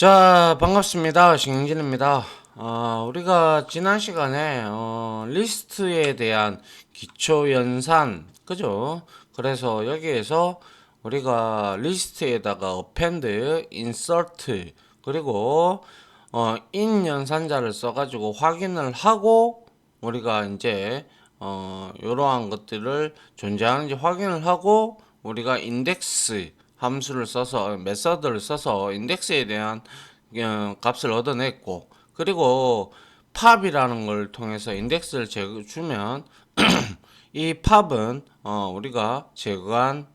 자, 반갑습니다. 신진입니다. 우리가 지난 시간에 리스트에 대한 기초 연산, 그죠? 그래서 여기에서 우리가 리스트에다가 append, insert, 그리고 in 연산자를 써가지고 확인을 하고 우리가 이제 이러한 것들을 존재하는지 확인을 하고 우리가 인덱스 함수를 써서 메서드를 써서 인덱스에 대한 값을 얻어냈고, 그리고 팝이라는 걸 통해서 인덱스를 주면 이 팝은 우리가 제거한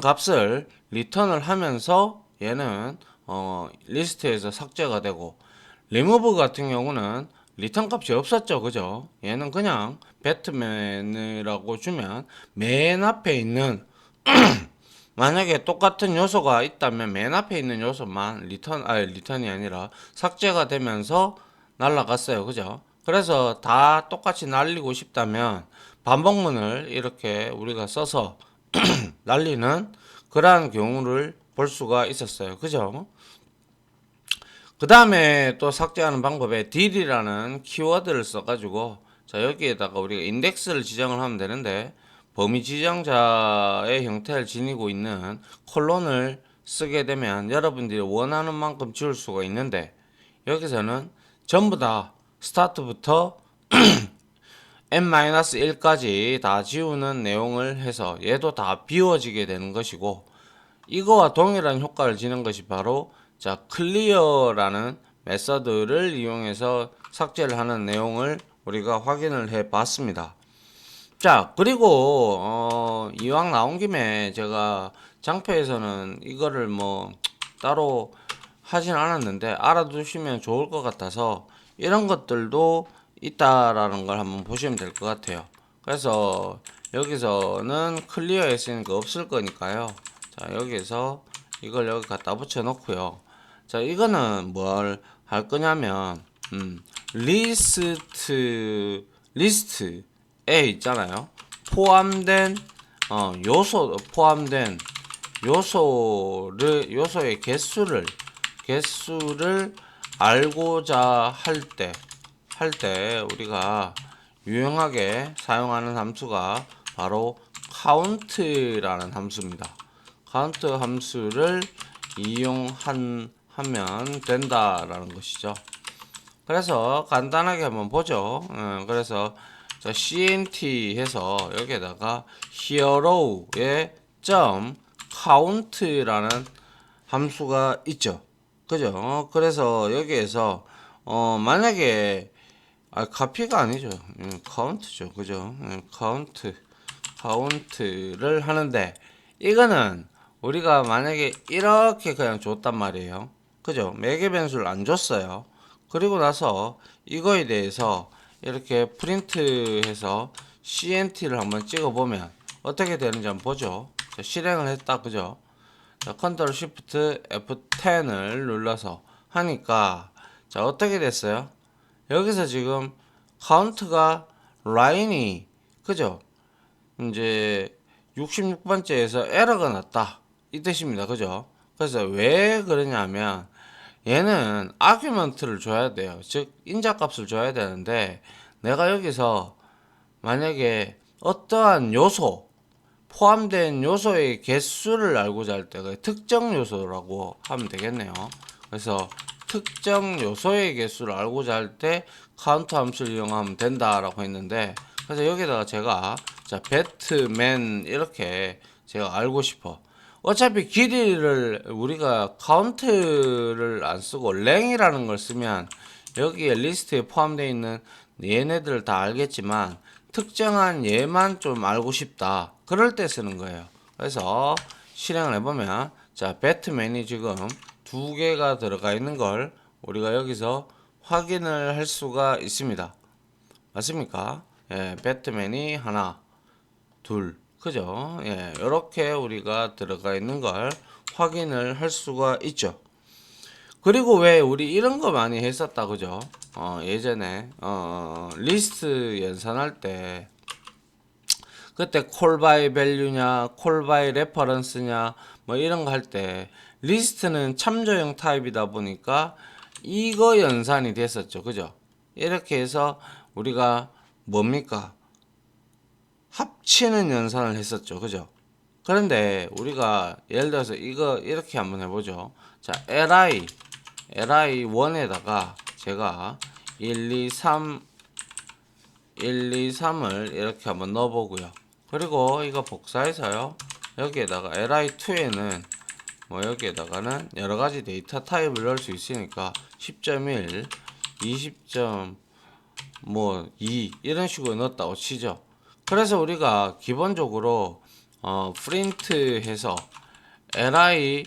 값을 리턴을 하면서 얘는 리스트에서 삭제가 되고, 리무브 같은 경우는 리턴 값이 없었죠, 그죠? 얘는 그냥 배트맨이라고 주면 맨 앞에 있는 만약에 똑같은 요소가 있다면 맨 앞에 있는 요소만 리턴이 아니라 삭제가 되면서 날라갔어요, 그죠? 그래서 다 똑같이 날리고 싶다면 반복문을 이렇게 우리가 써서 날리는 그러한 경우를 볼 수가 있었어요, 그죠? 그 다음에 또 삭제하는 방법에 딜이라는 키워드를 써가지고, 자, 여기에다가 우리가 인덱스를 지정을 하면 되는데, 범위 지정자의 형태를 지니고 있는 콜론을 쓰게 되면 여러분들이 원하는 만큼 지울 수가 있는데, 여기서는 전부 다 스타트부터 n-1까지 다 지우는 내용을 해서 얘도 다 비워지게 되는 것이고, 이거와 동일한 효과를 지는 것이 바로 클리어라는 메서드를 이용해서 삭제를 하는 내용을 우리가 확인을 해 봤습니다. 자, 그리고 이왕 나온 김에 제가 장표에서는 이거를 뭐 따로 하진 않았는데 알아두시면 좋을 것 같아서 이런 것들도 있다라는 걸 한번 보시면 될 것 같아요. 그래서 여기서는 클리어 했으니까 없을 거니까요. 자, 여기서 이걸 여기 갖다 붙여 놓고요. 자, 이거는 뭘 할 거냐면 리스트에 있잖아요. 포함된 요소의 개수를 알고자 할 때 우리가 유용하게 사용하는 함수가 바로 count라는 함수입니다. count 함수를 이용하면 된다라는 것이죠. 그래서 간단하게 한번 보죠. 그래서 cnt 해서 여기에다가 hero의 count라는 함수가 있죠. 그죠? 그래서 여기에서 만약에 카피가 아니죠. 카운트죠. 그죠? 카운트를 하는데 이거는 우리가 만약에 이렇게 그냥 줬단 말이에요. 그죠? 매개 변수를 안 줬어요. 그리고 나서 이거에 대해서 이렇게 프린트해서 CNT를 한번 찍어보면 어떻게 되는지 한번 보죠. 자, 실행을 했다. 그죠? 자, 컨트롤 시프트 F10을 눌러서 하니까 자, 어떻게 됐어요? 여기서 지금 카운트가 라인이 그죠? 이제 66번째에서 에러가 났다 이 뜻입니다. 그죠? 그래서 왜 그러냐면 얘는 아규먼트를 줘야 돼요. 즉 인자값을 줘야 되는데 내가 여기서 만약에 어떠한 요소 포함된 요소의 개수를 알고자 할 때 특정 요소라고 하면 되겠네요. 그래서 특정 요소의 개수를 알고자 할 때 카운트 함수를 이용하면 된다라고 했는데, 그래서 여기다가 제가 배트맨 이렇게 제가 알고 싶어. 어차피 길이를 우리가 카운트를 안 쓰고 랭이라는 걸 쓰면 여기에 리스트에 포함되어 있는 얘네들을 다 알겠지만 특정한 얘만 좀 알고 싶다. 그럴 때 쓰는 거예요. 그래서 실행을 해보면 자, 배트맨이 지금 두 개가 들어가 있는 걸 우리가 여기서 확인을 할 수가 있습니다. 맞습니까? 예, 배트맨이 하나, 둘, 그죠? 예, 이렇게 우리가 들어가 있는 걸 확인을 할 수가 있죠. 그리고 왜 우리 이런 거 많이 했었다, 그죠? 예전에 리스트 연산할 때 그때 콜 바이 밸류냐 콜 바이 레퍼런스냐 뭐 이런 거 할 때 리스트는 참조형 타입이다 보니까 이거 연산이 됐었죠. 그죠? 이렇게 해서 우리가 뭡니까? 합치는 연산을 했었죠. 그죠? 그런데 우리가 예를 들어서 이거 이렇게 한번 해보죠. 자, li1에다가 제가 1, 2, 3, 1, 2, 3을 이렇게 한번 넣어보고요. 그리고 이거 복사해서요. 여기에다가 li2에는 뭐 여기에다가는 여러가지 데이터 타입을 넣을 수 있으니까 10.1, 20.2 이런 식으로 넣었다고 치죠. 그래서 우리가 기본적으로 프린트 해서 li1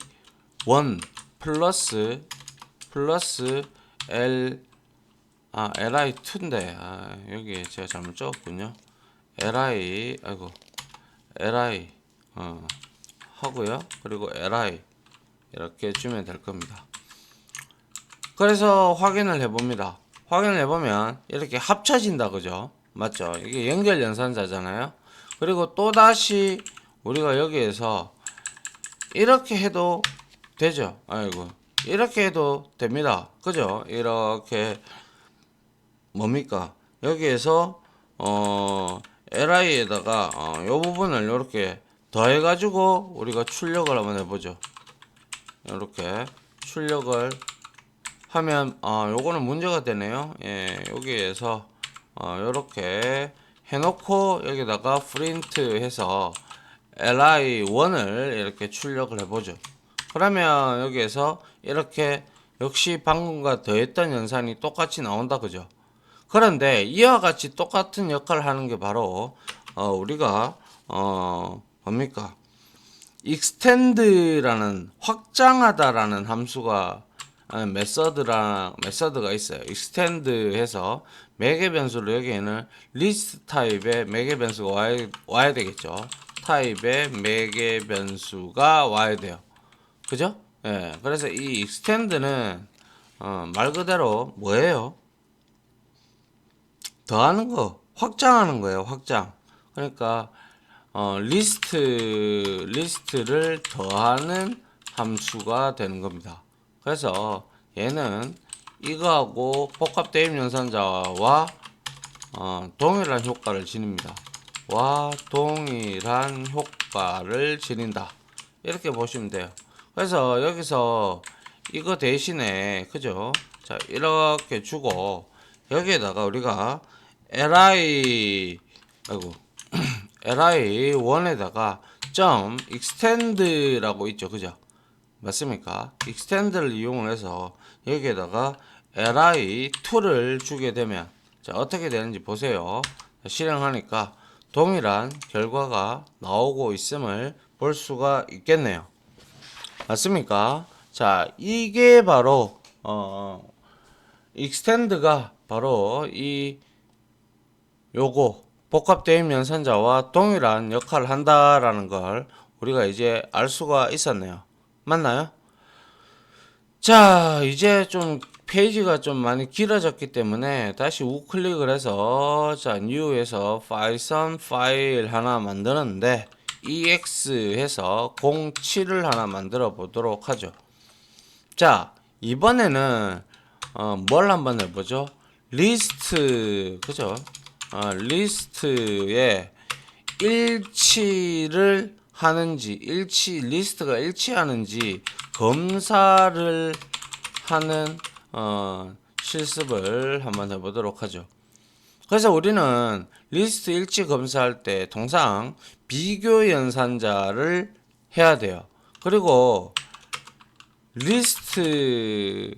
플러스 li2인데 여기 제가 잘못 적었군요. li 하고요. 그리고 li 이렇게 주면 될 겁니다. 그래서 확인을 해봅니다. 확인을 해보면 이렇게 합쳐진다. 그죠? 맞죠? 이게 연결 연산자잖아요. 그리고 또 다시 우리가 여기에서 이렇게 해도 되죠. 아이고, 이렇게 해도 됩니다. 그죠? 이렇게 뭡니까? 여기에서 li에다가 요 부분을 이렇게 더해 가지고 우리가 출력을 한번 해보죠. 이렇게 출력을 하면 요거는 문제가 되네요. 예, 여기에서 요렇게 해놓고 여기다가 프린트 해서 li1을 이렇게 출력을 해보죠. 그러면 여기에서 이렇게 역시 방금과 더했던 연산이 똑같이 나온다. 그죠? 그런데 이와 같이 똑같은 역할을 하는 게 바로 우리가 뭡니까? extend라는 확장하다라는 함수가 메서드가 있어요. extend 해서 매개 변수로 여기에는 list 타입의 매개 변수가 와야 되겠죠. 타입의 매개 변수가 와야 돼요. 그죠? 예. 그래서 이 extend는 말 그대로 뭐예요? 더하는 거, 확장하는 거예요. 확장. 그러니까 리스트를 더하는 함수가 되는 겁니다. 그래서 얘는 이거하고 복합 대입 연산자와 동일한 효과를 지닙니다. 와 동일한 효과를 지닌다. 이렇게 보시면 돼요. 그래서 여기서 이거 대신에 그죠? 자 이렇게 주고 여기에다가 우리가 li1에다가 점 extend라고 있죠. 그죠? 맞습니까? extend를 이용을 해서 여기에다가 li2를 주게 되면 자 어떻게 되는지 보세요. 실행하니까 동일한 결과가 나오고 있음을 볼 수가 있겠네요. 맞습니까? 자 이게 바로 extend가 바로 이 요거 복합 대입 연산자와 동일한 역할을 한다라는 걸 우리가 이제 알 수가 있었네요. 맞나요? 자 이제 좀 페이지가 좀 많이 길어졌기 때문에 다시 우클릭을 해서 자 new에서 파이썬 파일 하나 만드는데 ex 해서 07을 하나 만들어 보도록 하죠. 자 이번에는 뭘 한번 해보죠. 리스트 그죠? 리스트에 일치를 하는지 리스트가 일치하는지 검사를 하는 실습을 한번 해보도록 하죠. 그래서 우리는 리스트 일치 검사할 때 통상 비교 연산자를 해야 돼요. 그리고 리스트가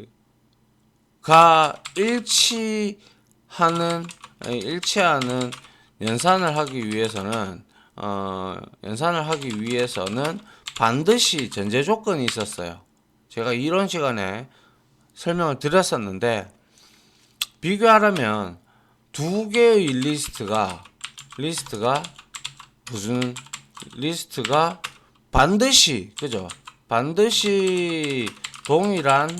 일치하는 연산을 하기 위해서는 반드시 전제 조건이 있었어요. 제가 이런 시간에 설명을 드렸었는데 비교하려면 두 개의 리스트가 반드시 그죠? 반드시 동일한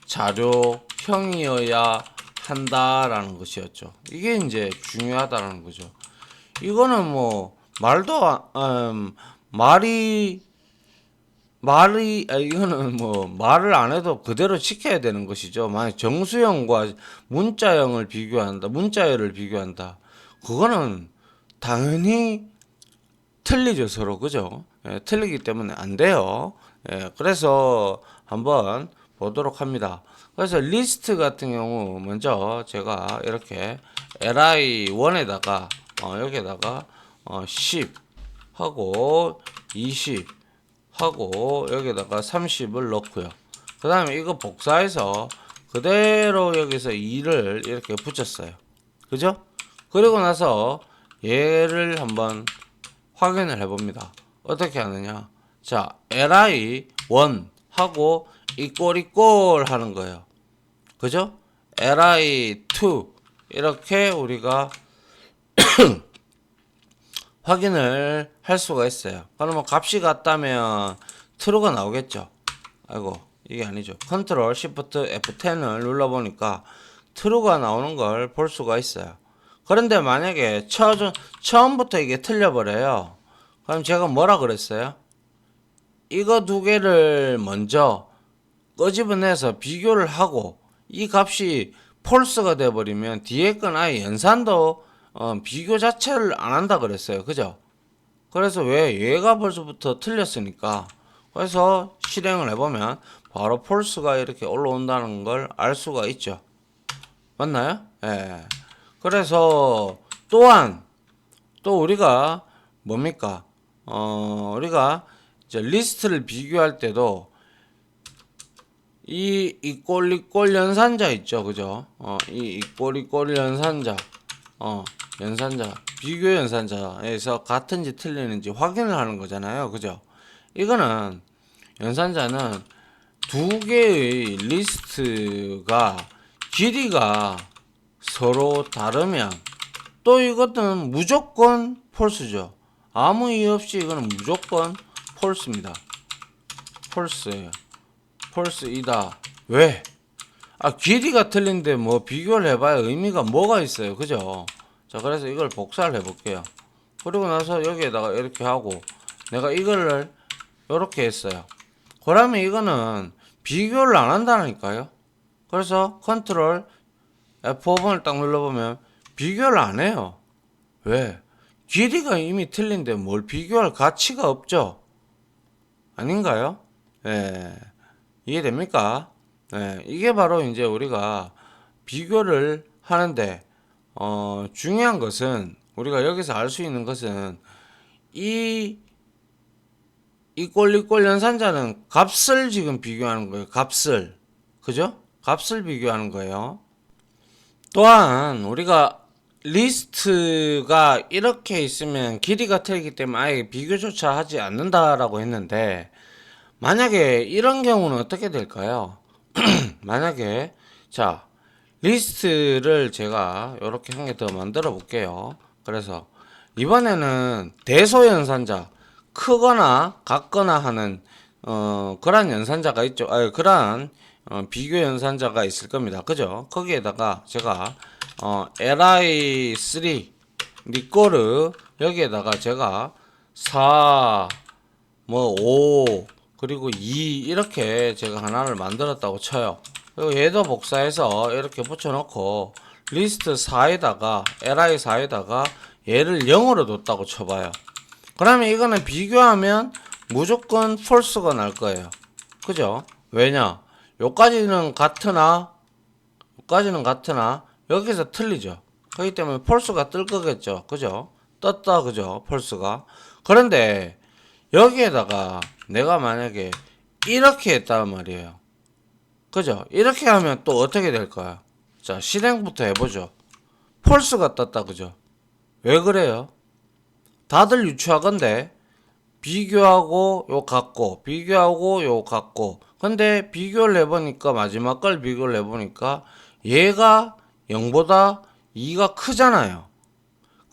자료형이어야 한다라는 것이었죠. 이게 이제 중요하다라는 거죠. 이거는 뭐 말이 이거는 뭐 말을 안 해도 그대로 지켜야 되는 것이죠. 만약 정수형과 문자형을 비교한다, 문자열을 비교한다. 그거는 당연히 틀리죠, 서로. 그죠? 예, 틀리기 때문에 안 돼요. 예, 그래서 한번 보도록 합니다. 그래서 리스트 같은 경우 먼저 제가 이렇게 li1에다가 여기에다가 10 하고 20 하고 여기다가 30을 넣고요. 그 다음에 이거 복사해서 그대로 여기서 2를 이렇게 붙였어요. 그죠? 그리고 나서 얘를 한번 확인을 해봅니다. 어떻게 하느냐? 자, li1 하고 이꼴 하는 거예요. 그죠? li2 이렇게 우리가 확인을 할 수가 있어요. 그러면 값이 같다면 true가 나오겠죠. 아이고, 이게 아니죠. 컨트롤 시프트 F10을 눌러보니까 true가 나오는 걸 볼 수가 있어요. 그런데 만약에 처음부터 이게 틀려버려요. 그럼 제가 뭐라 그랬어요? 이거 두 개를 먼저 끄집어내서 비교를 하고 이 값이 폴스가 돼버리면 뒤에 건 아예 연산도 비교 자체를 안 한다 그랬어요. 그죠? 그래서 왜 얘가 벌써부터 틀렸으니까 그래서 실행을 해보면 바로 폴스가 이렇게 올라온다는 걸 알 수가 있죠. 맞나요? 예. 그래서 또한 또 우리가 뭡니까? 우리가 이제 리스트를 비교할 때도 이 이꼴 연산자 있죠, 그죠? 이 이꼴 연산자, 연산자 비교 연산자에서 같은지 틀리는지 확인을 하는 거잖아요, 그죠? 이거는 연산자는 두 개의 리스트가 길이가 서로 다르면 또 이것은 무조건 폴스죠. 아무 이유 없이 이거는 무조건 폴스입니다. 폴스예요. 폴스이다. 왜? 길이가 틀린데 뭐 비교를 해봐야 의미가 뭐가 있어요. 그죠? 자, 그래서 이걸 복사를 해볼게요. 그리고 나서 여기에다가 이렇게 하고 내가 이거를 이렇게 했어요. 그러면 이거는 비교를 안 한다니까요. 그래서 컨트롤 F5번을 딱 눌러보면 비교를 안 해요. 왜? 길이가 이미 틀린데 뭘 비교할 가치가 없죠. 아닌가요? 예. 이해됩니까? 예. 이게 바로 이제 우리가 비교를 하는데 중요한 것은 우리가 여기서 알 수 있는 것은 이 이꼴 연산자는 값을 지금 비교하는 거예요. 값을. 그죠? 값을 비교하는 거예요. 또한 우리가 리스트가 이렇게 있으면 길이가 틀리기 때문에 아예 비교조차 하지 않는다라고 했는데 만약에 이런 경우는 어떻게 될까요? 만약에 자 리스트를 제가 이렇게 한 개 더 만들어 볼게요. 그래서 이번에는 대소연산자 크거나 같거나 하는 그런 연산자가 있죠. 그런 비교 연산자가 있을 겁니다. 그죠? 거기에다가 제가 li3 니꼬르 여기에다가 제가 4 뭐 5 그리고 2 이렇게 제가 하나를 만들었다고 쳐요. 그리고 얘도 복사해서 이렇게 붙여놓고 리스트 4에다가 li4에다가 얘를 0으로 뒀다고 쳐봐요. 그러면 이거는 비교하면 무조건 false가 날 거예요. 그죠? 왜냐? 요까지는 같으나 여기서 틀리죠. 그렇기 때문에 false가 뜰 거겠죠. 그죠? 떴다. 그죠? false가. 그런데 여기에다가 내가 만약에 이렇게 했단 말이에요. 그죠? 이렇게 하면 또 어떻게 될까요? 자, 실행부터 해보죠. false가 떴다. 그죠? 왜 그래요? 다들 유추하건데 비교하고 요 같고 비교하고 요 같고 근데 비교를 해보니까 마지막 걸 비교를 해보니까 얘가 0보다 2가 크잖아요.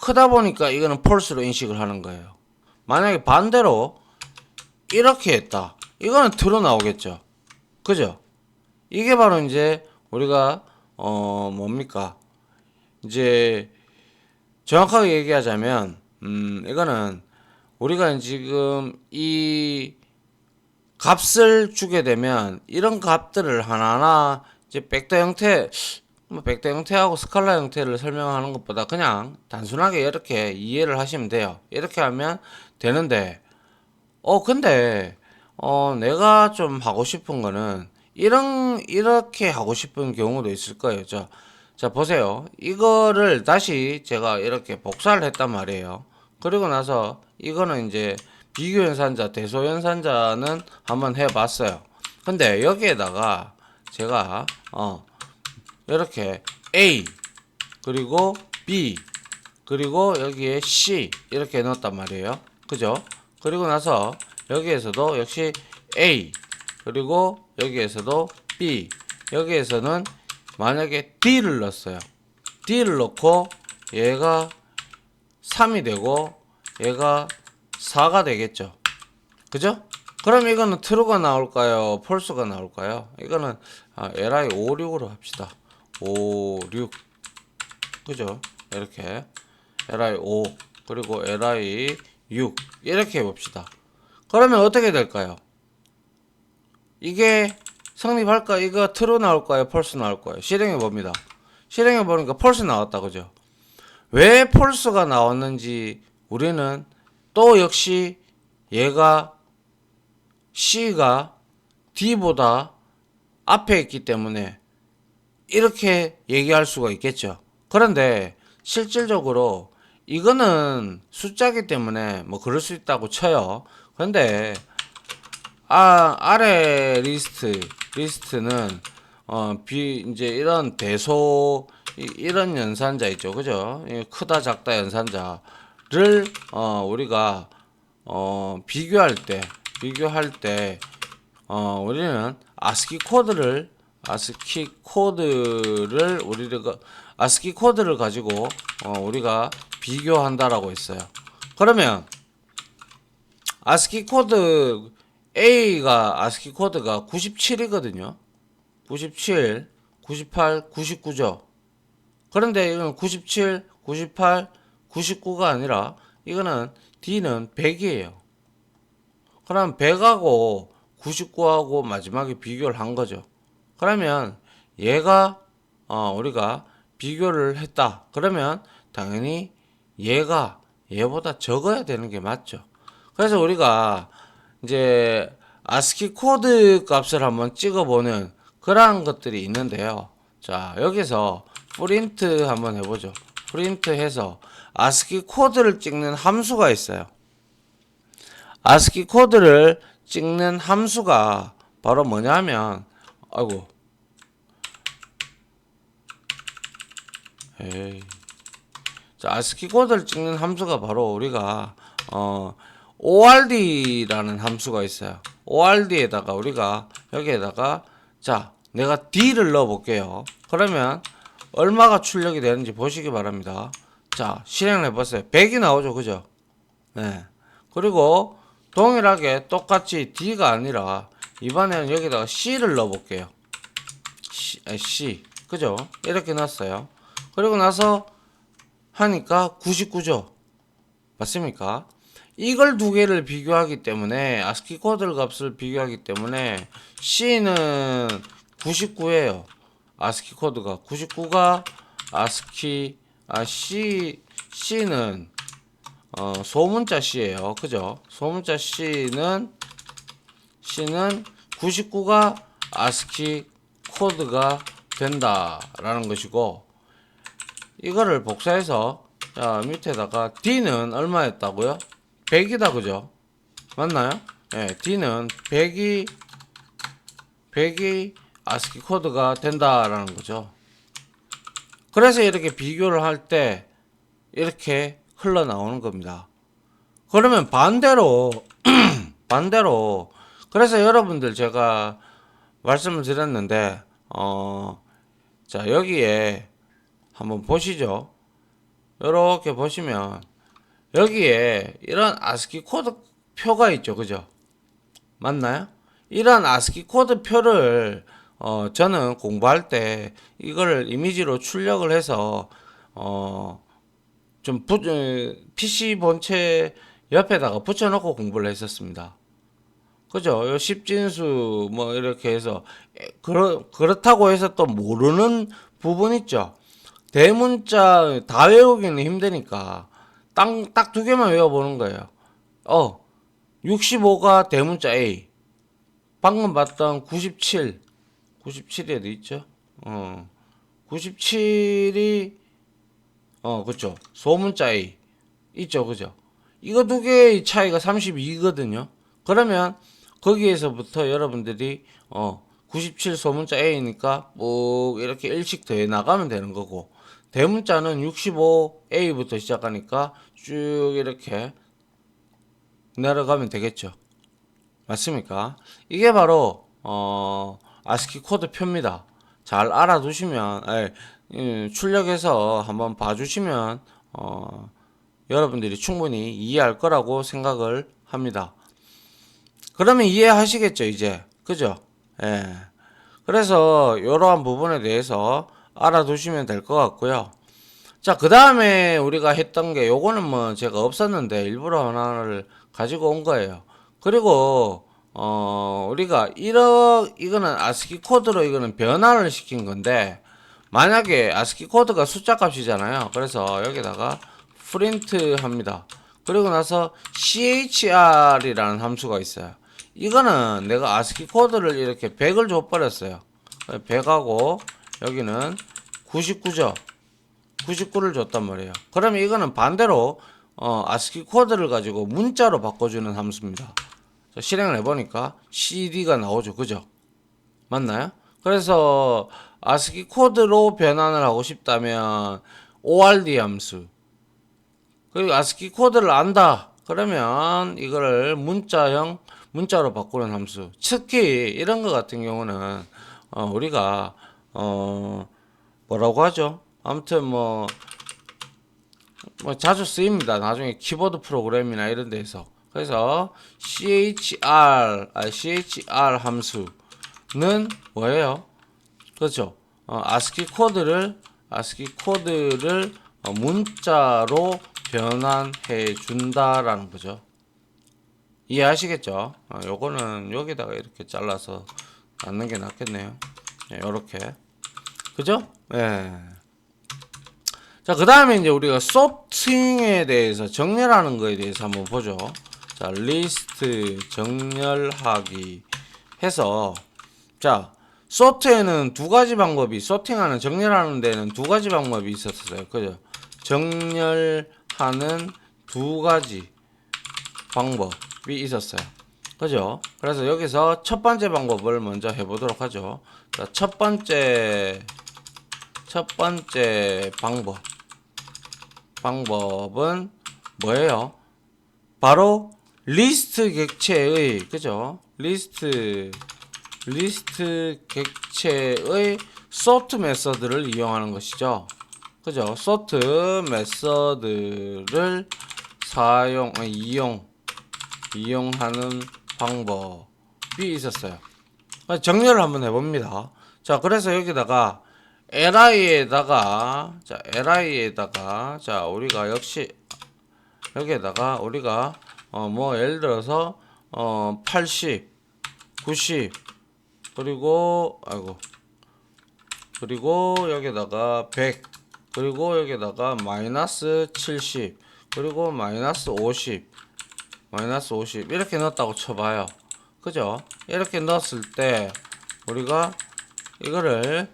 크다 보니까 이거는 false로 인식을 하는 거예요. 만약에 반대로 이렇게 했다. 이거는 true 나오겠죠. 그죠? 이게 바로 이제 우리가 뭡니까? 이제 정확하게 얘기하자면 이거는 우리가 지금 이 값을 주게 되면 이런 값들을 하나하나 이제 벡터 형태, 뭐 벡터 형태하고 스칼라 형태를 설명하는 것보다 그냥 단순하게 이렇게 이해를 하시면 돼요. 이렇게 하면 되는데, 근데 내가 좀 하고 싶은 거는 이렇게 하고 싶은 경우도 있을 거예요. 자 보세요. 이거를 다시 제가 이렇게 복사를 했단 말이에요. 그리고 나서 이거는 이제 비교연산자, 대소연산자는 한번 해봤어요. 근데 여기에다가 제가 이렇게 A 그리고 B 그리고 여기에 C 이렇게 넣었단 말이에요. 그죠? 그리고 나서 여기에서도 역시 A 그리고 여기에서도 B 여기에서는 만약에 D를 넣었어요. D를 넣고 얘가 3이 되고 얘가 4가 되겠죠. 그죠? 그럼 이거는 true가 나올까요? false가 나올까요? 이거는 li 5, 6으로 합시다. 5, 6 그죠? 이렇게 li 5 그리고 li 6 이렇게 해봅시다. 그러면 어떻게 될까요? 이게 성립할까? 이거 true 나올까요? false 나올까요? 실행해 봅니다. 실행해 보니까 false 나왔다. 그죠? 왜 false가 나왔는지 우리는 또 역시 얘가 C가 D보다 앞에 있기 때문에 이렇게 얘기할 수가 있겠죠. 그런데 실질적으로 이거는 숫자기 때문에 뭐 그럴 수 있다고 쳐요. 그런데 아래 리스트는 이제 이런 대소 이런 연산자 있죠. 그죠? 크다 작다 연산자를 우리가 비교할 때 우리는 아스키 코드를 가지고 우리가 비교한다라고 했어요. 그러면 아스키 코드 A가 아스키 코드가 97이거든요. 97, 98, 99죠. 그런데 이건 97, 98, 99가 아니라 이거는 D는 100이에요. 그럼 100하고 99하고 마지막에 비교를 한 거죠. 그러면 얘가 우리가 비교를 했다. 그러면 당연히 얘가 얘보다 적어야 되는 게 맞죠. 그래서 우리가 이제 아스키 코드 값을 한번 찍어보는 그러한 것들이 있는데요. 자, 여기서 프린트 한번 해보죠. 프린트 해서 아스키 코드를 찍는 함수가 있어요. 아스키 코드를 찍는 함수가 바로 뭐냐면, 아이고, 자, 아스키 코드를 찍는 함수가 바로 우리가 ord라는 함수가 있어요. ord에다가 우리가 여기에다가 자, 내가 d를 넣어 볼게요. 그러면 얼마가 출력이 되는지 보시기 바랍니다. 자, 실행을 해봤어요. 100이 나오죠. 그죠? 네. 그리고 동일하게 똑같이 D가 아니라 이번에는 여기다가 C를 넣어 볼게요. C. 그죠? 이렇게 넣었어요. 그리고 나서 하니까 99죠. 맞습니까? 이걸 두 개를 비교하기 때문에 아스키 코드 값을 비교하기 때문에 C는 99예요. 아스키 코드가 99가 C는 소문자 C예요. 그죠? 소문자 C는 99가 아스키 코드가 된다라는 것이고, 이거를 복사해서 자, 밑에다가 D는 얼마였다고요? 100이다. 그죠? 맞나요? 네, D는 100이 아스키 코드가 된다라는 거죠. 그래서 이렇게 비교를 할 때 이렇게 흘러나오는 겁니다. 그러면 반대로 그래서 여러분들 제가 말씀을 드렸는데 자, 여기에 한번 보시죠. 이렇게 보시면 여기에 이런 아스키 코드 표가 있죠. 그죠? 맞나요? 이런 아스키 코드 표를 저는 공부할 때 이거를 이미지로 출력을 해서 좀 PC 본체 옆에다가 붙여놓고 공부를 했었습니다. 그죠? 요 십진수 뭐 이렇게 해서 그렇다고 해서 또 모르는 부분 있죠. 대문자 다 외우기는 힘드니까 딱 두 개만 외워보는 거예요. 65가 대문자 A. 방금 봤던 97, 97이 어디 있죠? 97이 그쵸. 소문자 A 있죠, 그죠? 이거 두 개의 차이가 32거든요. 그러면 거기에서부터 여러분들이 97 소문자 A니까 뭐 이렇게 일씩 더해 나가면 되는 거고, 대문자는 65A부터 시작하니까 쭉 이렇게 내려가면 되겠죠. 맞습니까? 이게 바로 아스키 코드 표입니다. 잘 알아두시면 출력해서 한번 봐주시면 여러분들이 충분히 이해할 거라고 생각을 합니다. 그러면 이해하시겠죠, 이제. 그죠? 예. 그래서 이러한 부분에 대해서 알아두시면 될 것 같고요. 자, 그 다음에 우리가 했던 게 요거는 뭐 제가 없었는데 일부러 하나를 가지고 온 거예요. 그리고 우리가 이거는 아스키 코드로 이거는 변환을 시킨 건데, 만약에 아스키 코드가 숫자 값이잖아요. 그래서 여기다가 프린트 합니다. 그리고 나서 chr이라는 함수가 있어요. 이거는 내가 아스키 코드를 이렇게 100을 줘버렸어요. 100하고 여기는 99죠. 99를 줬단 말이에요. 그러면 이거는 반대로 아스키 코드를 가지고 문자로 바꿔주는 함수입니다. 자, 실행을 해보니까 cd가 나오죠. 그죠? 맞나요? 그래서 아스키 코드로 변환을 하고 싶다면 ord 함수, 그리고 아스키 코드를 안다 그러면 이거를 문자로 바꾸는 함수. 특히 이런 거 같은 경우는 우리가 뭐라고 하죠? 아무튼 뭐 자주 쓰입니다. 나중에 키보드 프로그램이나 이런 데서. 그래서 chr 함수는 뭐예요? 그렇죠? 아스키 코드를 문자로 변환해 준다라는 거죠. 이해하시겠죠? 요거는 여기다가 이렇게 잘라서 넣는 게 낫겠네요. 네, 요렇게. 그죠? 예. 자, 그 다음에 이제 우리가 소팅에 대해서, 정렬하는 거에 대해서 한번 보죠. 자, 리스트 정렬하기 해서, 자, 소트에는 두 가지 방법이, 소팅하는, 정렬하는 데는 두 가지 방법이 있었어요. 그죠? 정렬하는 두 가지 방법이 있었어요. 그죠? 그래서 여기서 첫 번째 방법을 먼저 해보도록 하죠. 자, 첫 번째 방법은 뭐예요? 바로 리스트 객체의, 그죠? 리스트 객체의 sort 메서드를 이용하는 것이죠. 그죠? sort 메서드를 이용하는 방법이 있었어요. 정렬을 한번 해봅니다. 자, 그래서 여기다가 li에다가 자, 우리가 역시 여기에다가 우리가 뭐 예를 들어서 80, 90, 그리고 여기다가 100, 그리고 여기다가 마이너스 70, 그리고 마이너스 50 이렇게 넣었다고 쳐봐요. 그죠? 이렇게 넣었을 때 우리가 이거를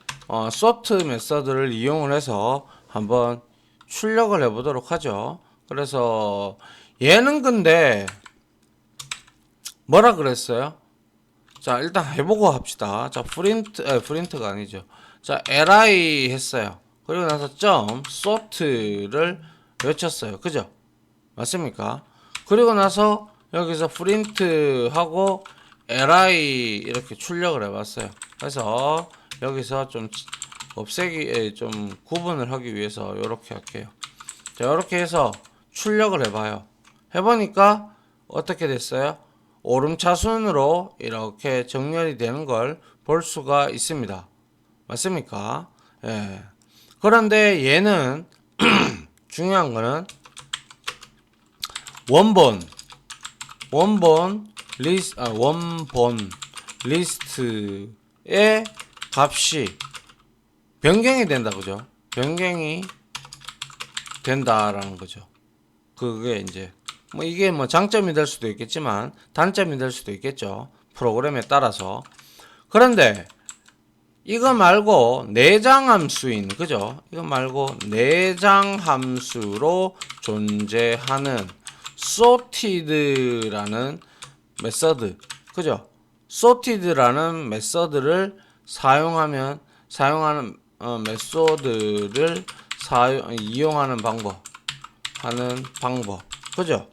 sort 메서드를 이용을 해서 한번 출력을 해보도록 하죠. 그래서 얘는 근데 뭐라 그랬어요? 자, 일단 해보고 합시다. 자, 프린트가 아니죠. 자, li 했어요. 그리고 나서 점 sort를 외쳤어요. 그죠? 맞습니까? 그리고 나서 여기서 프린트하고 li 이렇게 출력을 해봤어요. 그래서 여기서 좀 없애기, 좀 구분을 하기 위해서 이렇게 할게요. 자, 이렇게 해서 출력을 해봐요. 해보니까 어떻게 됐어요? 오름차순으로 이렇게 정렬이 되는 걸 볼 수가 있습니다. 맞습니까? 예. 그런데 얘는 중요한 거는 원본 원본 리스트의 값이 변경이 된다, 그죠? 변경이 된다라는 거죠. 그게 이제 뭐 이게 뭐 장점이 될 수도 있겠지만 단점이 될 수도 있겠죠. 프로그램에 따라서. 그런데 이거 말고 내장 함수인, 그죠? 이거 말고 내장 함수로 존재하는 sorted라는 메서드, 그죠? sorted라는 메서드를 사용하는 메소드를 이용하는 하는 방법, 그죠?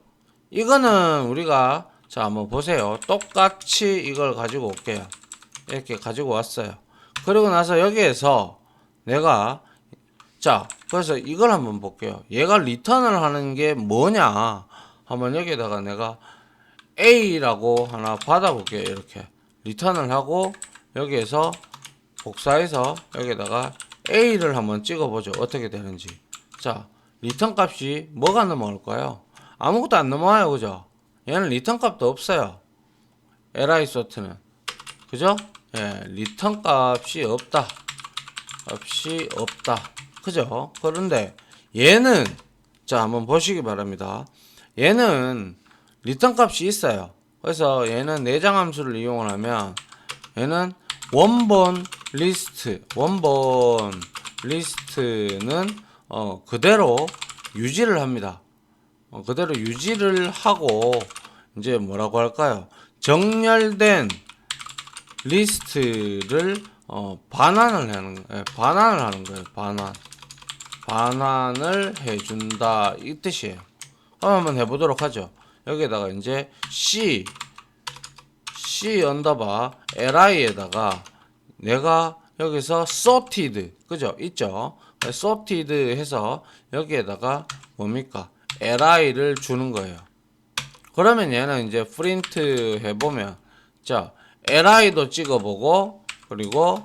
이거는 우리가 자 한번 보세요. 똑같이 이걸 가지고 올게요. 이렇게 가지고 왔어요. 그리고 나서 여기에서 내가 자 그래서 이걸 한번 볼게요. 얘가 리턴을 하는 게 뭐냐 한번 여기에다가 내가 A라고 하나 받아 볼게요. 이렇게 리턴을 하고 여기에서 복사해서 여기에다가 A를 한번 찍어 보죠. 어떻게 되는지. 자 리턴 값이 뭐가 넘어올까요? 아무것도 안 넘어와요, 그죠? 얘는 리턴 값도 없어요. li sort는, 그죠? 예, 리턴 값이 없다. 그죠? 그런데 얘는 자 한번 보시기 바랍니다. 얘는 리턴 값이 있어요. 그래서 얘는 내장 함수를 이용을 하면 얘는 원본 리스트는 그대로 유지를 합니다. 그대로 유지를 하고 이제 뭐라고 할까요? 정렬된 리스트를 반환을 하는 거예요. 반환을 해준다 이 뜻이에요. 한번 해보도록 하죠. 여기에다가 이제 c 언더바 li에다가 내가 여기서 sorted, 그죠? 있죠? sorted 해서 여기에다가 뭡니까? li를 주는 거예요. 그러면 얘는 이제 프린트 해보면 자 li도 찍어보고 그리고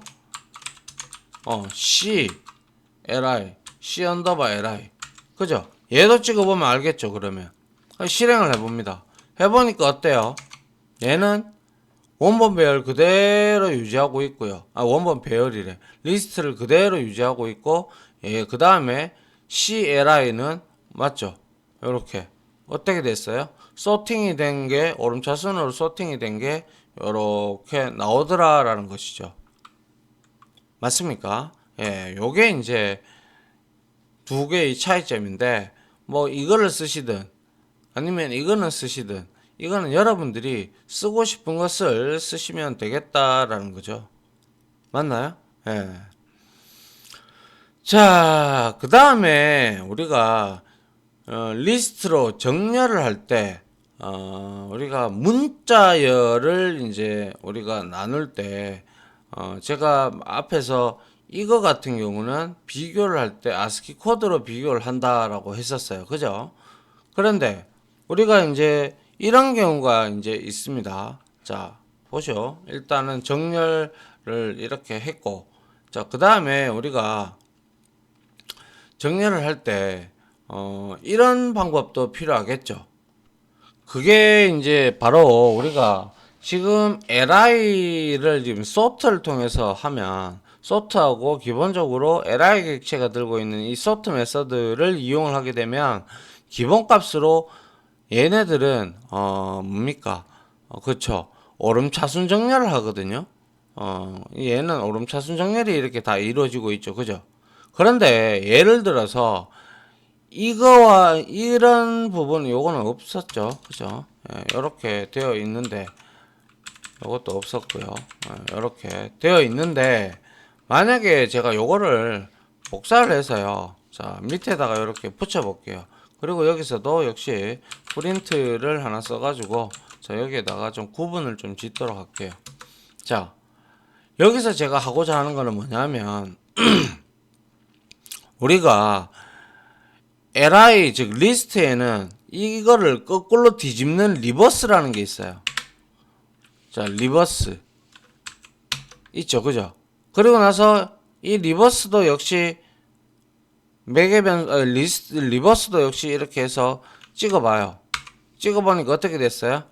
c 언더바 li, 그죠? 얘도 찍어보면 알겠죠? 그러면 실행을 해봅니다. 해보니까 어때요? 얘는 원본 배열 그대로 유지하고 있고요. 원본 배열이래. 리스트를 그대로 유지하고 있고, 예, 그 다음에 CLI는 맞죠? 요렇게 어떻게 됐어요? 소팅이 된 게 오름차순으로 소팅이 된 게 요렇게 나오더라라는 것이죠. 맞습니까? 예, 요게 이제 두 개의 차이점인데 뭐 이거를 쓰시든 아니면 이거는 쓰시든 이거는 여러분들이 쓰고 싶은 것을 쓰시면 되겠다라는 거죠. 맞나요? 예. 자, 그 다음에 우리가 리스트로 정렬을 할 때 우리가 문자열을 이제 우리가 나눌 때 제가 앞에서 이거 같은 경우는 비교를 할 때 아스키 코드로 비교를 한다라고 했었어요. 그죠? 그런데 우리가 이제 이런 경우가 이제 있습니다. 자, 보죠. 일단은 정렬을 이렇게 했고, 자, 그 다음에 우리가 정렬을 할 때, 이런 방법도 필요하겠죠. 그게 이제 바로 우리가 지금 li를 지금 sort를 통해서 하면, sort하고 기본적으로 li 객체가 들고 있는 이 sort 메서드를 이용을 하게 되면, 기본값으로 얘네들은 뭡니까? 그쵸. 오름차순 정렬을 하거든요. 얘는 오름차순 정렬이 이렇게 다 이루어지고 있죠. 그죠? 그런데 예를 들어서 이거와 이런 부분 요거는 없었죠. 그죠? 예, 이렇게 되어 있는데 요것도 없었고요. 이렇게 되어 있는데 만약에 제가 요거를 복사를 해서요. 자, 밑에다가 이렇게 붙여 볼게요. 그리고 여기서도 역시 프린트를 하나 써가지고 자 여기에다가 좀 구분을 좀 짓도록 할게요. 자 여기서 제가 하고자 하는 거는 뭐냐면 우리가 li 즉 리스트에는 이거를 거꾸로 뒤집는 리버스라는 게 있어요. 자 리버스 있죠, 그죠? 그리고 나서 이 리버스도 역시 리버스도 역시 이렇게 해서 찍어봐요. 찍어보니까 어떻게 됐어요?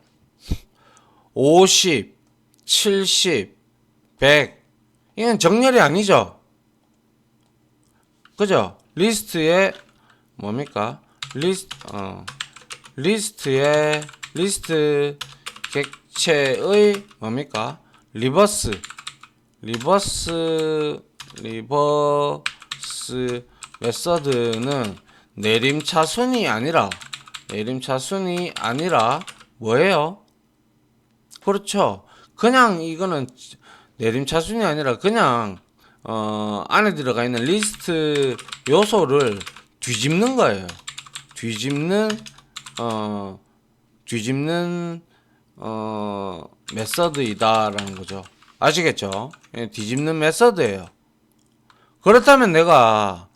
50, 70, 100. 이건 정렬이 아니죠. 그죠? 리스트에 뭡니까? 리스트 객체의 뭡니까? 리버스 메서드는 내림차순이 아니라 뭐예요? 그렇죠. 그냥 이거는 내림차순이 아니라 그냥 안에 들어가 있는 리스트 요소를 뒤집는 거예요. 뒤집는 메서드이다라는 거죠. 아시겠죠? 예, 뒤집는 메서드예요. 그렇다면 내가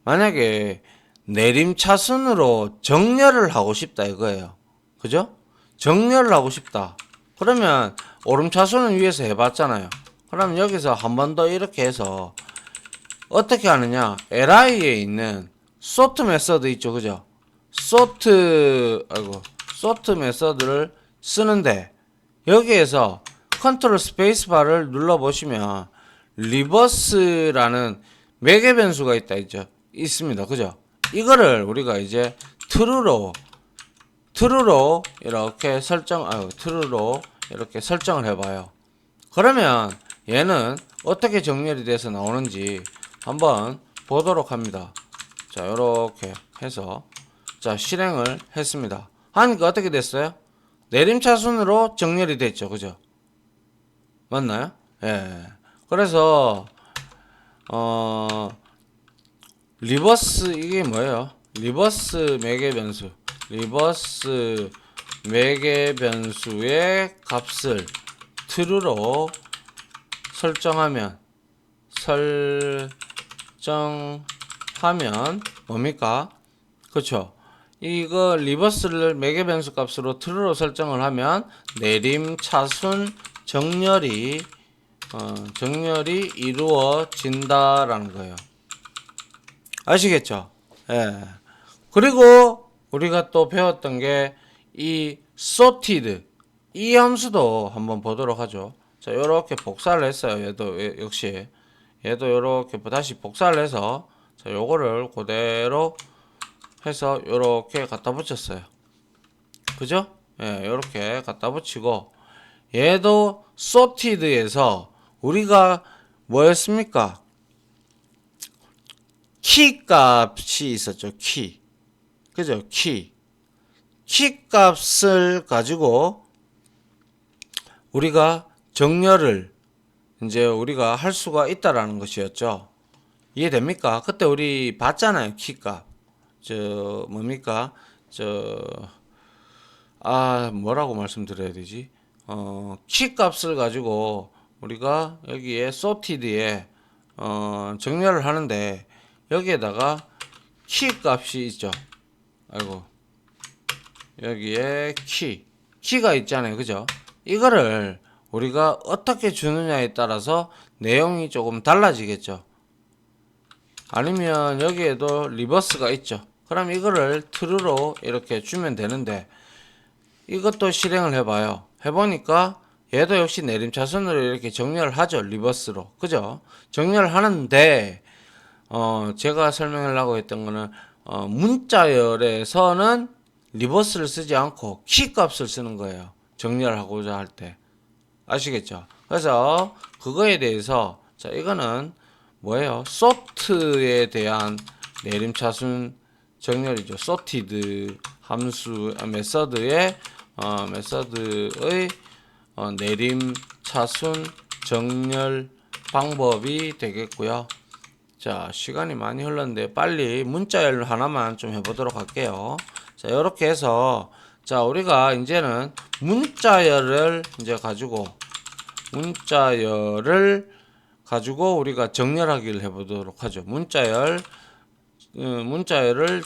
만약에 내림차순으로 정렬을 하고 싶다 이거예요. 그죠? 정렬을 하고 싶다. 그러면 오름차순은 위에서 해봤잖아요. 그럼 여기서 한 번 더 이렇게 해서 어떻게 하느냐? li에 있는 sort 메서드 있죠, 그죠? sort 메서드를 쓰는데 여기에서 컨트롤 스페이스바를 눌러보시면 리버스라는 매개 변수가 있습니다, 그죠? 이거를 우리가 이제 true로 이렇게 설정을 해봐요. 그러면 얘는 어떻게 정렬이 돼서 나오는지 한번 보도록 합니다. 자, 요렇게 해서 자, 실행을 했습니다. 하니까 어떻게 됐어요? 내림차순으로 정렬이 됐죠, 그죠? 맞나요? 예. 그래서 리버스 이게 뭐예요? 리버스 매개 변수의 값을 true로 설정하면 뭡니까? 그렇죠. 이거 리버스를 매개 변수 값으로 true로 설정을 하면 내림차순 정렬이 이루어진다라는 거예요. 아시겠죠? 예. 그리고 우리가 또 배웠던 게 이 sorted 이 함수도 한번 보도록 하죠. 자, 요렇게 복사를 했어요. 얘도 요렇게 다시 복사를 해서 자, 요거를 그대로 해서 요렇게 갖다 붙였어요. 그죠? 예, 요렇게 갖다 붙이고 얘도 sorted에서 우리가 뭐였습니까? 키 값이 있었죠. 그죠? 키 값을 가지고 우리가 정렬을 이제 우리가 할 수가 있다라는 것이었죠. 이해됩니까? 그때 우리 봤잖아요. 키 값. 뭡니까? 뭐라고 말씀드려야 되지? 키 값을 가지고 우리가 여기에 sorted에 정렬을 하는데 여기에다가 키 값이 있죠. 여기에 키가 있잖아요, 그죠? 이거를 우리가 어떻게 주느냐에 따라서 내용이 조금 달라지겠죠. 아니면 여기에도 리버스가 있죠. 그럼 이거를 true로 이렇게 주면 되는데 이것도 실행을 해봐요. 해보니까 얘도 역시 내림차순으로 이렇게 정렬을 하죠. 리버스로. 그죠? 정렬을 하는데 제가 설명하려고 했던 거는 문자열에서는 리버스를 쓰지 않고 키 값을 쓰는 거예요. 정렬하고자 할 때. 아시겠죠? 그래서 그거에 대해서 자, 이거는 뭐예요? sort에 대한 내림차순 정렬이죠. sorted 함수 메서드의 내림차순 정렬 방법이 되겠고요. 자, 시간이 많이 흘렀는데 빨리 문자열 하나만 좀 해보도록 할게요. 자, 이렇게 해서 자, 우리가 이제는 문자열을 가지고 우리가 정렬하기를 해보도록 하죠. 문자열을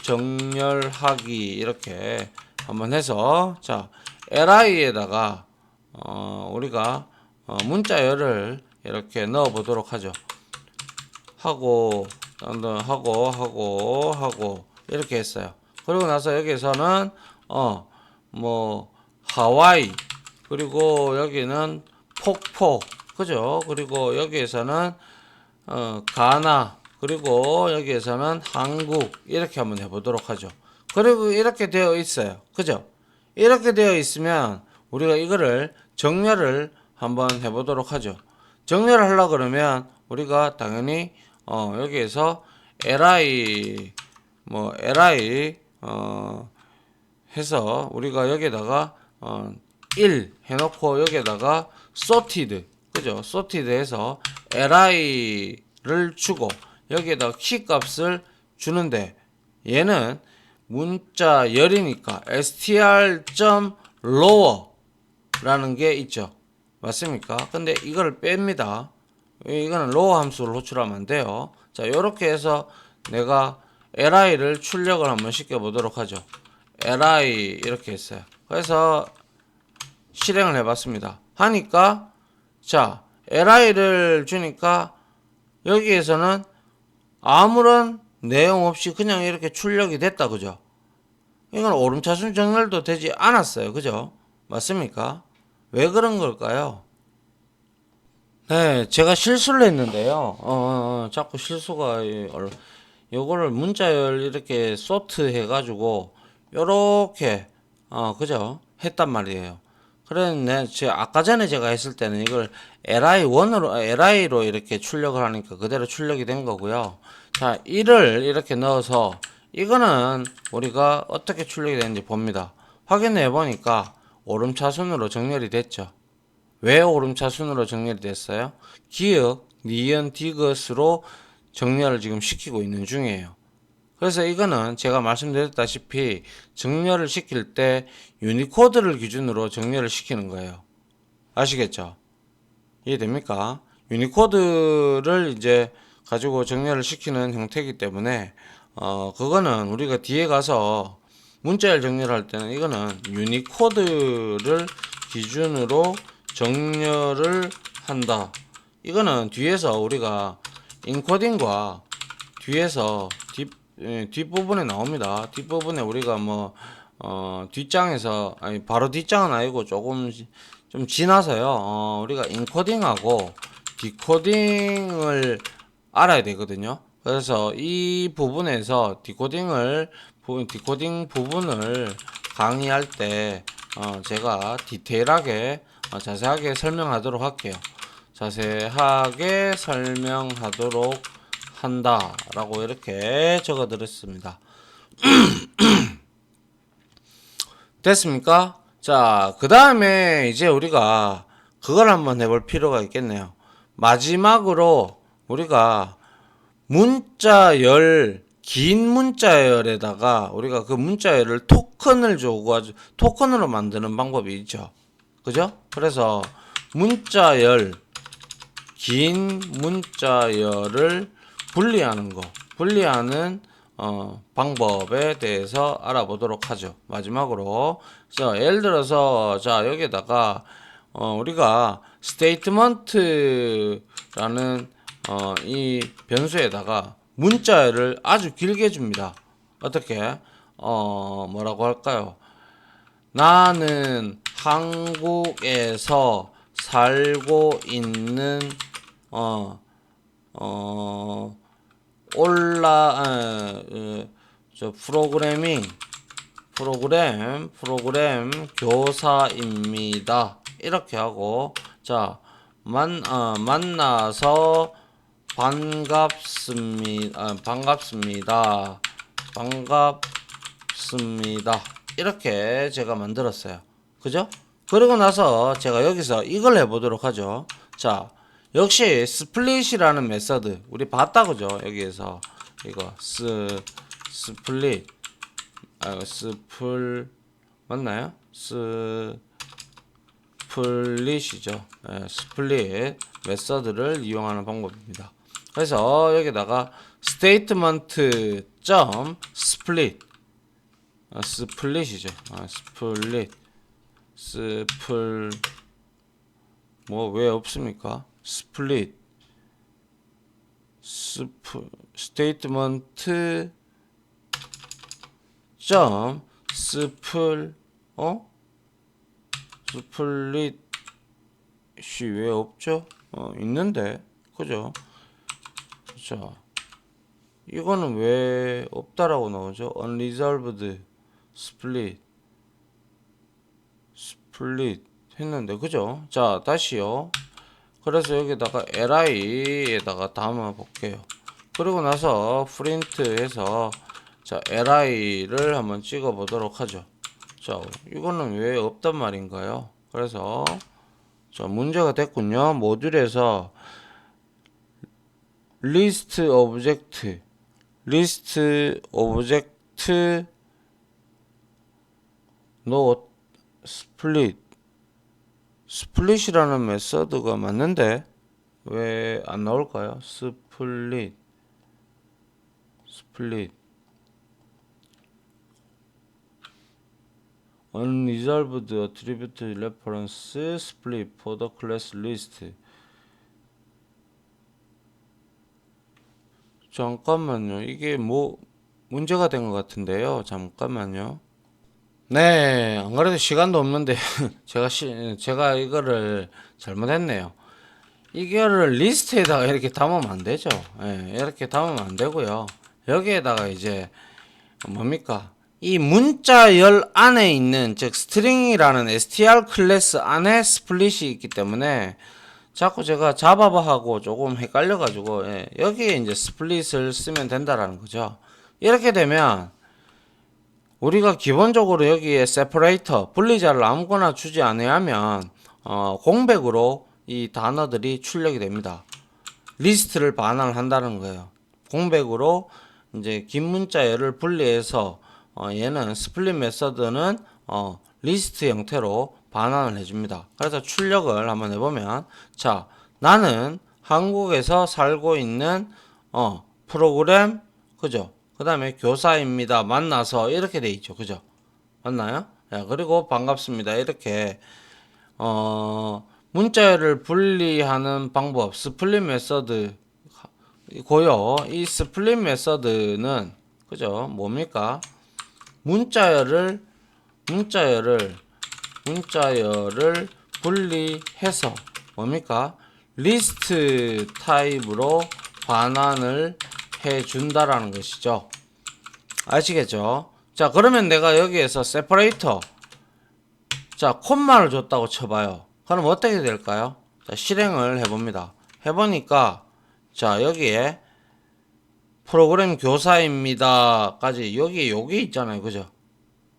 정렬하기 이렇게 한번 해서 자, li에다가 우리가 문자열을 이렇게 넣어 보도록 하죠. 하고 이렇게 했어요. 그리고 나서 여기서는 하와이 그리고 여기는 폭포, 그죠? 그리고 여기에서는 가나, 그리고 여기에서는 한국, 이렇게 한번 해보도록 하죠. 그리고 이렇게 되어 있어요. 그죠? 이렇게 되어 있으면 우리가 이거를 정렬을 한번 해보도록 하죠. 정렬을 하려고 그러면 우리가 당연히 여기에서 li li 해서 우리가 여기다가 1 해놓고 여기에다가 sorted, 그죠? sorted 해서 li를 주고 여기에다가 키 값을 주는데 얘는 문자 열이니까 str.lower 라는 게 있죠. 맞습니까? 근데 이걸 뺍니다. 이거는 lower 함수를 호출하면 안 돼요. 자, 요렇게 해서 내가 li를 출력을 한번 시켜 보도록 하죠. li 이렇게 했어요. 그래서 실행을 해봤습니다. 하니까 자, li를 주니까 여기에서는 아무런 내용 없이 그냥 이렇게 출력이 됐다, 그죠? 이건 오름차순 정렬도 되지 않았어요, 그죠? 맞습니까? 왜 그런 걸까요? 네, 제가 실수를 했는데요. 자꾸 실수가 요거를 문자열 이렇게 소트 해가지고 요렇게 그죠? 했단 말이에요. 그런데 아까 전에 제가 했을 때는 이걸 li로 이렇게 출력을 하니까 그대로 출력이 된 거고요. 자, 1을 이렇게 넣어서 이거는 우리가 어떻게 출력이 되는지 봅니다. 확인해 보니까 오름차순으로 정렬이 됐죠. 왜 오름차순으로 정렬이 됐어요? 기역, 니은, 디귿으로 정렬을 지금 시키고 있는 중이에요. 그래서 이거는 제가 말씀드렸다시피 정렬을 시킬 때 유니코드를 기준으로 정렬을 시키는 거예요. 아시겠죠? 이해됩니까? 유니코드를 이제 가지고 정렬을 시키는 형태이기 때문에 그거는 우리가 뒤에 가서 문자열 정렬할 때는 이거는 유니코드를 기준으로 정렬을 한다. 이거는 뒤에서 우리가 인코딩과 뒤에서 뒷부분에 나옵니다. 뒷부분에 우리가 뒷장에서, 아니, 바로 뒷장은 아니고 조금 좀 지나서요. 우리가 인코딩하고 디코딩을 알아야 되거든요. 그래서 이 부분에서 디코딩 부분을 강의할 때 제가 디테일하게 자세하게 설명하도록 할게요. 자세하게 설명하도록 한다 라고 이렇게 적어 드렸습니다. 됐습니까? 자, 그 다음에 이제 우리가 그걸 한번 해볼 필요가 있겠네요. 마지막으로 우리가 긴 문자열에다가 우리가 그 문자열을 토큰을 주고 토큰으로 만드는 방법이 있죠. 그죠? 그래서 긴 문자열을 분리하는 방법에 대해서 알아보도록 하죠. 마지막으로 자, 예를 들어서 자, 여기에다가 우리가 statement라는 이 변수에다가 문자열을 아주 길게 줍니다. 어떻게 뭐라고 할까요? 나는 한국에서 살고 있는 프로그램 교사입니다. 이렇게 하고 자, 만나서 반갑습니다. 이렇게 제가 만들었어요. 그죠? 그리고 나서 제가 여기서 이걸 해보도록 하죠. 자, 역시 스플릿이라는 메서드 우리 봤다, 그죠? 여기에서 이거 스플릿 맞나요? 스플릿이죠. 스플릿 메서드를 이용하는 방법입니다. 그래서 여기다가 statement split 스플릿이죠. 왜 없습니까? statement 스플릿이 왜 없죠? 있는데, 그죠? 자, 이거는 왜 없다라고 나오죠? unresolved split 했는데, 그죠? 자, 다시요. 그래서 여기다가 li에다가 담아 볼게요. 그리고 나서 프린트해서 자, li를 한번 찍어 보도록 하죠. 자, 이거는 왜 없단 말인가요? 그래서 자, 문제가 됐군요. 모듈에서 list object not split이라는 메서드가 맞는데 왜 안 나올까요? split unresolved attribute reference split for the class list. 잠깐만요. 이게 뭐 문제가 된 것 같은데요. 잠깐만요. 네, 안 그래도 시간도 없는데 제가 이거를 잘못했네요. 이거를 리스트에다가 이렇게 담으면 안 되죠. 예, 이렇게 담으면 안 되고요. 여기에다가 이제 뭡니까? 이 문자열 안에 있는 즉 스트링이라는 str 클래스 안에 스플릿이 있기 때문에 자꾸 제가 자바바하고 조금 헷갈려 가지고 여기에 이제 스플릿을 쓰면 된다라는 거죠. 이렇게 되면 우리가 기본적으로 여기에 세퍼레이터 분리자를 아무거나 주지 않으면 공백으로 이 단어들이 출력이 됩니다. 리스트를 반환한다는 거예요. 공백으로 이제 긴 문자열을 분리해서 얘는 스플릿 메서드는 리스트 형태로 반환을 해줍니다. 그래서 출력을 한번 해보면 자, 나는 한국에서 살고 있는 프로그램 그죠? 그 다음에 교사입니다. 만나서 이렇게 돼 있죠. 그죠? 맞나요? 야, 그리고 반갑습니다. 이렇게 문자열을 분리하는 방법 스플릿 메서드 고요. 이 스플릿 메서드는 그죠? 뭡니까? 문자열을 분리해서 뭡니까? 리스트 타입으로 반환을 해 준다라는 것이죠. 아시겠죠? 자, 그러면 내가 여기에서 세퍼레이터 자, 콤마를 줬다고 쳐봐요. 그럼 어떻게 될까요? 자, 실행을 해봅니다. 해보니까 자, 여기에 프로그램 교사입니다까지 여기 있잖아요. 그죠?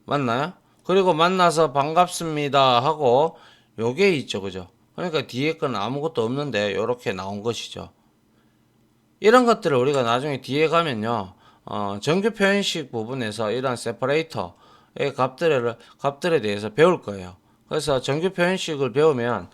맞나요? 그리고 만나서 반갑습니다 하고 요게 있죠. 그죠? 그러니까 뒤에 건 아무것도 없는데 요렇게 나온 것이죠. 이런 것들을 우리가 나중에 뒤에 가면요. 정규 표현식 부분에서 이런 세퍼레이터의 값들에 대해서 배울 거예요. 그래서 정규 표현식을 배우면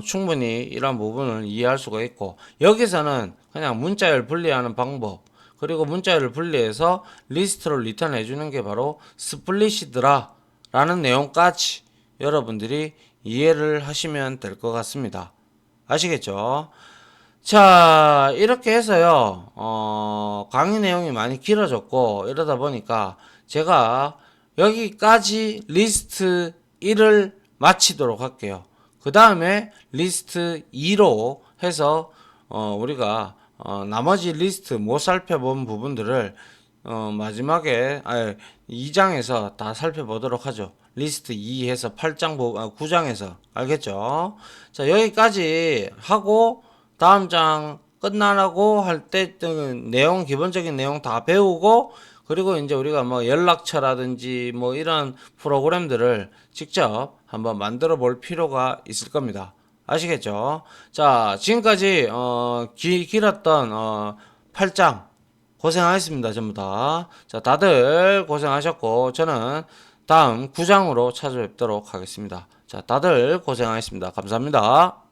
충분히 이런 부분을 이해할 수가 있고 여기서는 그냥 문자열 분리하는 방법 그리고 문자열을 분리해서 리스트로 리턴 해주는 게 바로 스플릿이더라 라는 내용까지 여러분들이 이해를 하시면 될 것 같습니다. 아시겠죠? 자, 이렇게 해서요, 강의 내용이 많이 길어졌고, 이러다 보니까 제가 여기까지 리스트 1을 마치도록 할게요. 그 다음에 리스트 2로 해서, 우리가, 나머지 리스트 못 살펴본 부분들을, 마지막에, 2장에서 다 살펴보도록 하죠. 리스트 2 해서 9장에서. 알겠죠? 자, 여기까지 하고, 다음 장 끝나라고 할 때 내용 기본적인 내용 다 배우고 그리고 이제 우리가 뭐 연락처라든지 뭐 이런 프로그램들을 직접 한번 만들어 볼 필요가 있을 겁니다. 아시겠죠? 자, 지금까지 길었던 8장 고생하셨습니다. 전부 다. 자, 다들 고생하셨고 저는 다음 9장으로 찾아뵙도록 하겠습니다. 자, 다들 고생하셨습니다. 감사합니다.